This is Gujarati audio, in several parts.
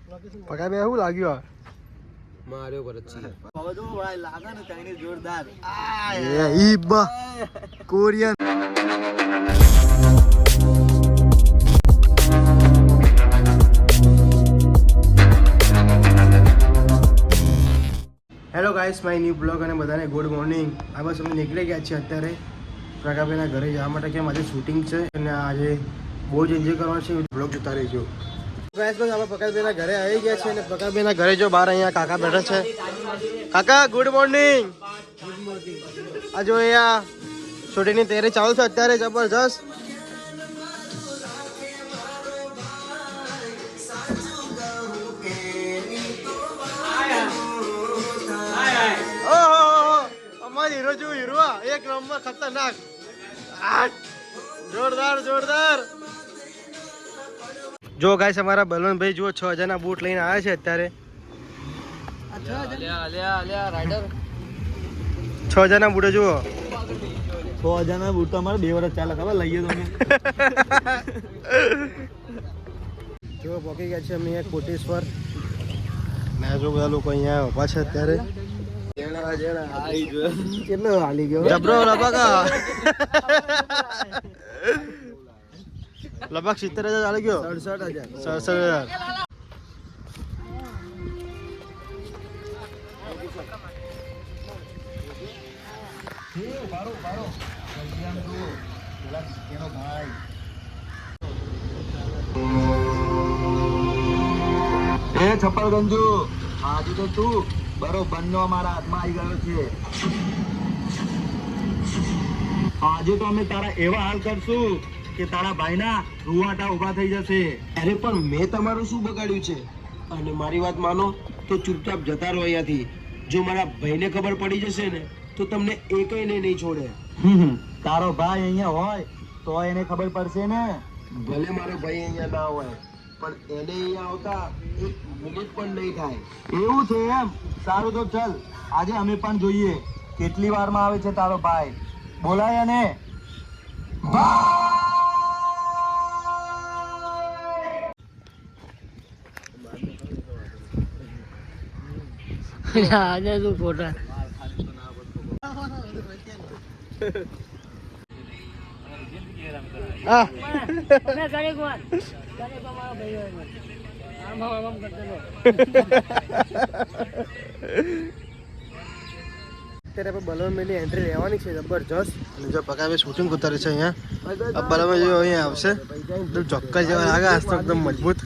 પકા બે શું લાગ્યું માર્યો પર જ છે હવે જો ભાઈ લાગે ને ચાઇનીઝ જોરદાર એ ઈબા Korean hello guys my new blog અને બધાને ગુડ મોર્નિંગ આ બસ અમે નીકળી ગયા છીએ અત્યારે પ્રકાભાઈના ઘરે જવા માટે કેમ આજે શૂટિંગ છે અને આજે બહુ જ એન્જોય કરવાનું છે બ્લોગ જોતા રહીજો ગાઈસ બસ આપણે પ્રકાશભાઈના ઘરે આવી ગયા છે અને પ્રકાશભાઈના ઘરે જો બહાર અહીંયા કાકા બેઠા છે કાકા ગુડ મોર્નિંગ આ જો અહીંયા શૂટિંગની તૈયારી ચાલુ છે અત્યારે જબરજસ્ત હીરો જો હીરો એક નંબર ખતરનાક જોરદાર જોરદાર જો ગાઈસ અમારા બલવંતભાઈ જુઓ 6000 ના બૂટ લઈને આવ્યા છે અત્યારે 6000 ના બૂટ જુઓ 6000 ના બૂટ તો અમારે 2 વર્ષ ચાલે ખબર લઈએ તો જો પહોંચી ગયા છે અમે અહીંયા કોટેશ્વર ને જો બધા લોકો અહીંયા ઊભા છે અત્યારે કેટલો હાલી ગયો જબરો લબકા લબક 70000 હાલી ગયો 67000 એ છપ્પર ગંજુ આજે તો તું બરોબર નો અમારા હાથમાં આવી ગયો છે આજે તો અમે તારા એવા હાલ કરશું કે તારા ભાઈના રૂવાટા ઊભા થઈ જશે અરે પણ મેં તમારું શું બગાડ્યું છે અને મારી વાત માનો તો ચૂપચાપ જતા રહો અહીંયાથી જો મારા ભાઈને ખબર પડી જશે ને તો તમને એકઈને નહીં છોડે તારો ભાઈ અહીંયા હોય તો એને ખબર પડશે ને ભલે મારો ભાઈ અહીંયા ના હોય પણ એને અહીંયા આવતા એક મિનિટ પણ નહીં થાય એવું છે એમ સારું તો ચલ આજે અમે પણ જોઈએ કેટલી વારમાં આવે છે તારો ભાઈ બોલાય અને આજે તું ફોટા અત્યારે બલવંતભાઈની એન્ટ્રી લેવાની છે જબરજસ્ત અને જો પકાભાઈ શૂટિંગ ઉતારે છે અહીંયા બલવંતભાઈ જો અહીંયા આવશે એકદમ ચોક્કસ જેવા લાગે આજ તો એકદમ મજબૂત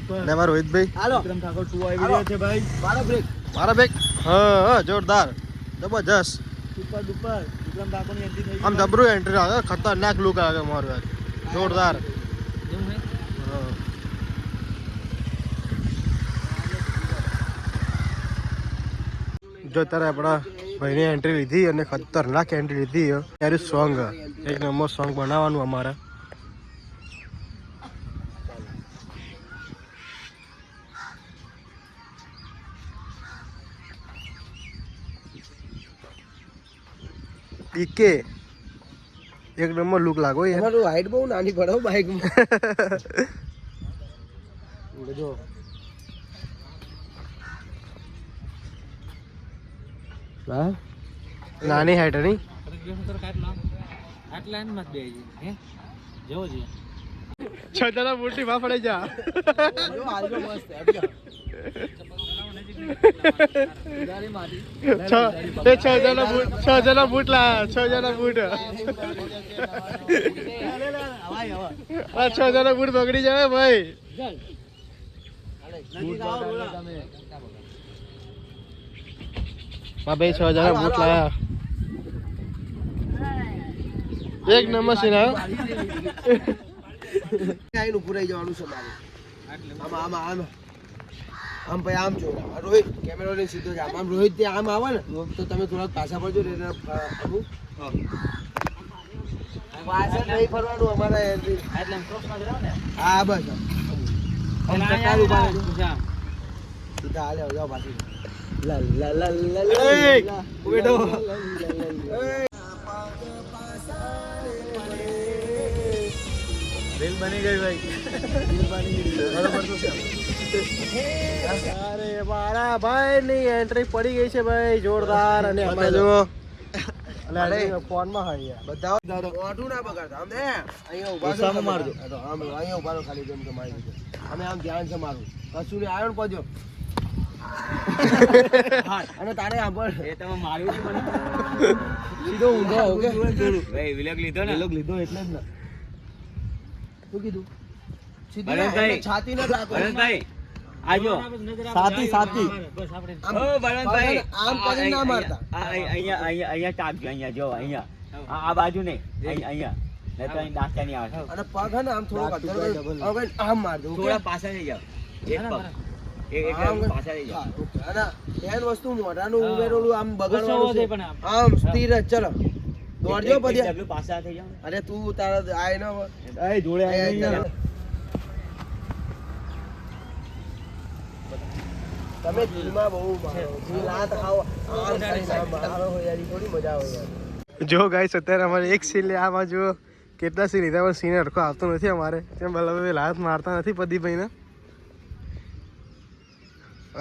ને મારા રોહિતભાઈ વિક્રમ ઠાકોર શું આવી રહ્યો છે ભાઈ મારા બેગ હા જોરદાર જબરજસ્ત સુપર ડુપર વિક્રમ ઠાકોરની એન્ટ્રી થઈ આમ જબરું એન્ટ્રી આવે ખતરનાક લુક આવે મારું યાર જોરદાર જો તારે આપણા ભાઈની એન્ટ્રી લીધી અને ખતરનાક એન્ટ્રી લીધી ત્યારે સોંગ એક નંબર સોંગ બનાવવાનું અમારે પીકે એક નંબર લુક લાગો યાર તમારું હાઈટ બહુ નાની પડે બાઈકમાં જો નાની હાઈટ નહીં છોટા મોટી માં પડી જા છ જણા બૂટ લા 6 જણા બૂટ આ 6 જણા બૂટ બગડી જાય ભાઈ ભાઈ 6 જણા બૂટ લાયા એક નંબર સીન આવ્યો પુરાઈ જવાનું છે મારે આમ આમ ભાઈ આમ જો રોહિત કેમેરો લઈને સીધો જ આમ રોહિત ત્યાં આમ આવે ને તો તમે થોડા પાછા પડજો ને પાછળ નહીં ફરવાનું અમારા હા બસ સીધા હાલે જાઓ પાછી બેઠો રીલ બની ગઈ ભાઈ બરોબર તો છે. અરે મારા ભાઈની એન્ટ્રી પડી ગઈ છે ભાઈ જોરદાર. અને અમે જો અલે ફોનમાં હાઈ યાર બધા ઓઢું ના બગાડતા આમ અહીંયા ઉભા ઓછામાં મારજો. આમ અહીંયા ઉભા રહો ખાલી જેમ કે મારી દીધો. અમે આમ ધ્યાન છે મારું કશું ને આવ્યો ને પજો. અને તારે આમ પર એ તમે માર્યું છે મને સીધો ઊંધો ઓકે ભાઈ વિલોગ લીધો ને લોક લીધો એટલે જ ને શું કીધું સીધી ભરતભાઈ. ના, છાતી ના રાખો. ભરતભાઈ આજો સાથી સાથી આમ ઓ ભરતભાઈ આમ કરીને ના મારતા. અહીંયા અહીંયા અહીંયા ટાપજો અહીંયા જો અહીંયા આ બાજુ નહીં અહીંયા નહીં તો અહીં નાસ્તા નહીં આવે અને પગ હે ને આમ થોડો કચરો હવે આમ મારજો ઓકે થોડા પાછા થઈ જાવ એક પગ એક આમ પાછા થઈ જાવ અને એન વસ્તુ મોઢાનું ઉમેરેલું આમ બગાડવાનું છે. આમ સ્થિર જ ચલો દોડજો પછી ડબલું પાછા થઈ જાવ અરે તું તારા આય ને એ જોડે તમે દિલમાં બહુ મારો દિલ આ તો ખાઓ આમ કરીને આમ મારો હોય યાર ઈ થોડી મજા આવે યાર. જો ગાઈસ અત્યારે અમારે એક સીન લે આમાં જો કેટલા સીન લીધા પણ સીન હરખો આવતો નથી અમારે તેમ બલવે લાત મારતા નથી પ્રદીપભાઈને.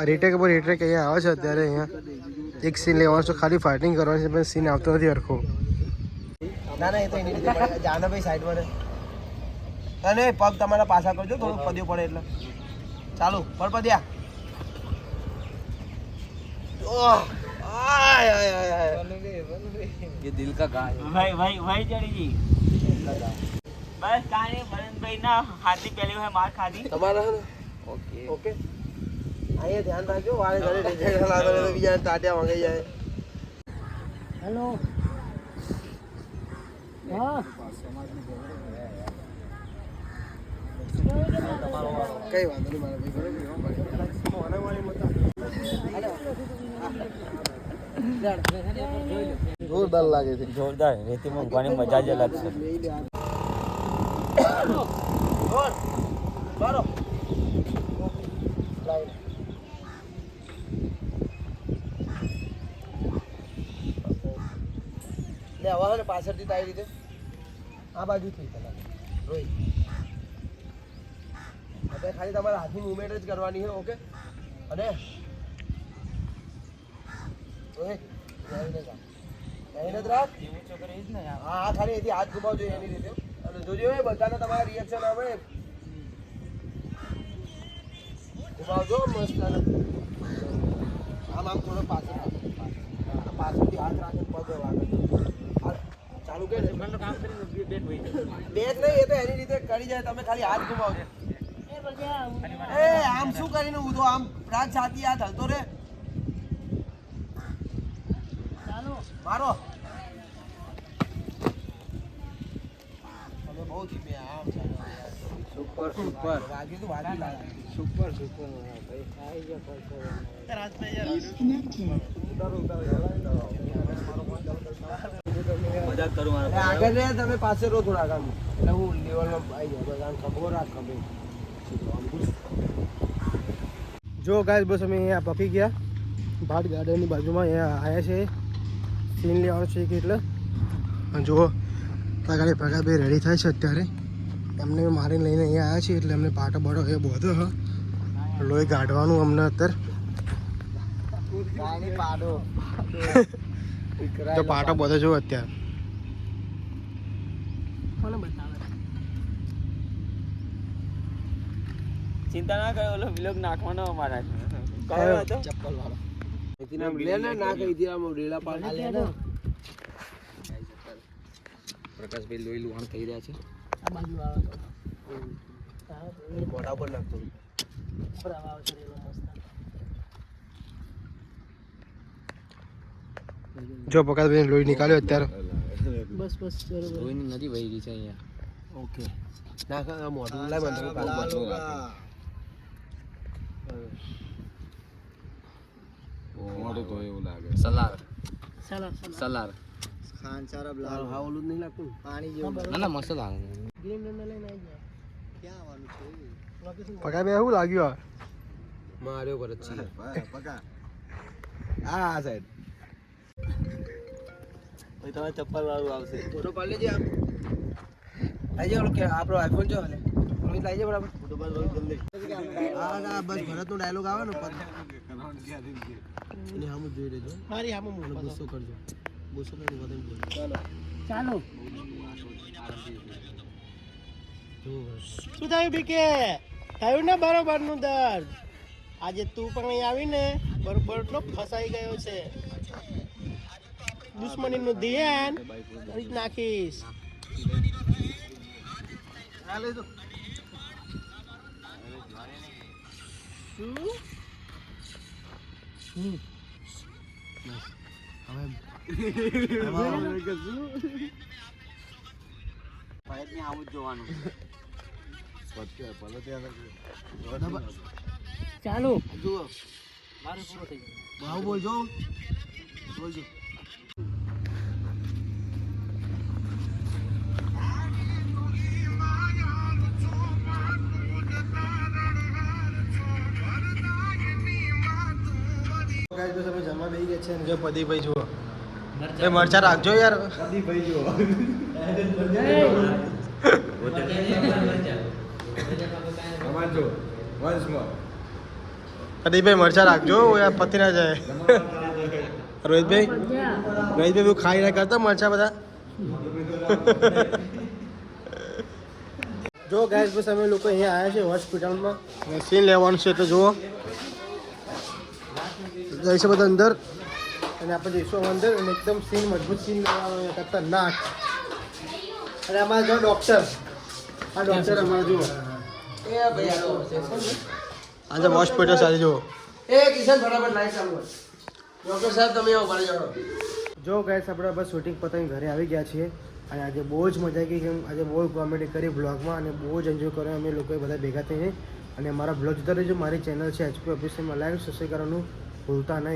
રીટેક પર રીટેક અહીંયા આવે છે અત્યારે અહીંયા એક સીન લેવાનો છે ખાલી ફાઇટિંગ કરવાની છે પણ સીન આવતો નથી હરખો. ના ના એ તો એની રીતે જાનાભાઈ સાઈડમાં રહે અને પગ તમારા પાછા કરજો થોડું પદ્યો પડે એટલે ચાલુ પર પદ્યા. ઓહ આય આય આય આય ये दिल का गाय ભાઈ ચડી જી બસ કાને ભરતભાઈ ના હાથી પહેલી હોય માર ખાધી તમારા હે ને ओके ઓકે અહીંયા ધ્યાન રાખજો વારે ઘરે રિજેક્ટ લાગે તો બીજા તાટ્યા વાગી જાય. હેલો હા કઈ વાંધો નહીં મારા ભાઈ જોરદાર લાગે છે જોરદાર રેતી મૂકવાની મજા જ અલગ છે બરો લે આવા ને પાછળથી તારી રીતે આ બાજુથી રોઈ અત્યારે ખાલી તમારા હાથની મુવમેન્ટ જ કરવાની છે ઓકે અને રોહિત મહેનત રાખ હા હા ખાલી એથી હાથ ઘુમાવજો એની રીતે અને જોજો એ બધાને તમારા રિએક્શન આવે ઘુમાવજો મસ્ત અને આમ આમ થોડો પાછળ પાછળથી હાથ રાખે પગ વાગે ચાલુ કે કામ કરીને બેટ હોય બેગ નહીં એ તો એની રીતે કરી જાય તમે ખાલી હાથ ઘુમાવજો એ આમ શું કરીને ઊંધો આમ રાત છાતી હાથ હલતો રે મારો તમે બહુ ધીમે આમ ચાલો सुपर सुपर વાગ્યું તો વાગી લાગે सुपर सुपर मजाक करो એટલે આગળ રે તમે પાસે રહો થોડા આગળ એટલે હું લેવલમાં આવી જાય બસ આમ ખભો રાખ ખભે જો ગાઈસ બસ અમે અહીંયા પપી ગયા ભાટ ગાર્ડનની બાજુમાં અહીંયા આવ્યા છે સીન લેવાનું છે કે એટલે અને જો આગળ પ્રકાશભાઈ રેડી થાય છે અત્યારે એમને મારીને લઈને અહીંયા આવ્યા છે એટલે અમને પાટો બાટો એ બધો હ લોહી કાઢવાનું અમને અત્યારે તો પાટો બધો જો અત્યારે ચિંતા ના કરો ઓલો વિલોગ નાખવાનો અમારા કયો હતો ચપ્પલ વાળો લે ને ના કહી દીધા ડેલા પાડી લે ને પ્રકાશભાઈ લોહી લુહાણ થઈ રહ્યા છે આ બાજુ આવે મોઢા પર નાખતો જો પ્રકાશભાઈ લોહી નીકાળ્યો અત્યારે બસ બસ લોહીની નદી વહી ગઈ છે અહીંયા ઓકે નાખ મોઢું લાય મને મોઢું તો એવું લાગે સલાર સલાર ખાન સારા બ્લાલ હા ઓલું નહીં લાગતું પાણી જેવું ના ના મસ્ત લાગે ગ્રીન લઈને લઈને આવી જાય ક્યાં આવવાનું છે પકા બે શું લાગ્યું આ માર્યો પર છે પકા આ સાઈડ ભાઈ તમારે ચપ્પલ વાળું આવશે ફોટો પાડી લેજે આમ આવી જાવ કે આપણો આઈફોન જો હલે રોહિત લાવી જાય બરાબર ફોટો હા બસ ભરતનો ડાયલોગ આવે ને એની સામું જોઈ લેજો મારી સામું ગુસ્સો કરજો ગુસ્સો કરી વધારે બોલ ચાલો શું થયું બીકે થયું ને બરોબર નું દર્દ આજે તું પણ અહીં આવીને બરોબર નો ફસાઈ ગયો છે દુશ્મની નું ધ્યાન કરી નાખીશ ચાલો જુઓ મારું પૂરું થઈ ગયું ભાવ બોલજો તમે જમવા બેસી ગયા છે અને જો પદીભાઈ જુઓ એ મરચા રાખજો યાર પદીભાઈ જુઓ પદીભાઈ મરચા રાખજો યાર પતી ના જાય રોહિતભાઈ ખાઈ ના કરતા મરચા બધા જો ગાઈસ બસ અમે લોકો અહીંયા આવ્યા છે હોસ્પિટલમાં વેક્સિન લેવાનું છે એટલે જુઓ જઈશું બધા અંદર અને આપણે જઈશું અંદર અને એકદમ સીન મજબૂત સીન લેવાનું ખતરનાક અને અમારા જો ડૉક્ટર આ ડૉક્ટર અમારા જુઓ આજે હોસ્પિટલ સાથે જુઓ એ કિશન ફટાફટ લાઈટ ચાલુ ડૉક્ટર સાહેબ તમે આવો ઘરે જાઓ જો ગાઈસ આપણે બસ શૂટિંગ પતાવીને ઘરે આવી ગયા છીએ અને આજે બહુ જ મજા આવી ગઈ આજે બહુ કોમેડી કરી બ્લોગમાં અને બહુ જ એન્જોય કર્યો અમે લોકોએ બધા ભેગા થઈને અને મારા બ્લોગ જોતા રહેજો મારી ચેનલ છે HP ઓફિશિયલમાં લાઈક સબસ્ક્રાઈબ કરવાનું ભૂલતા નહીં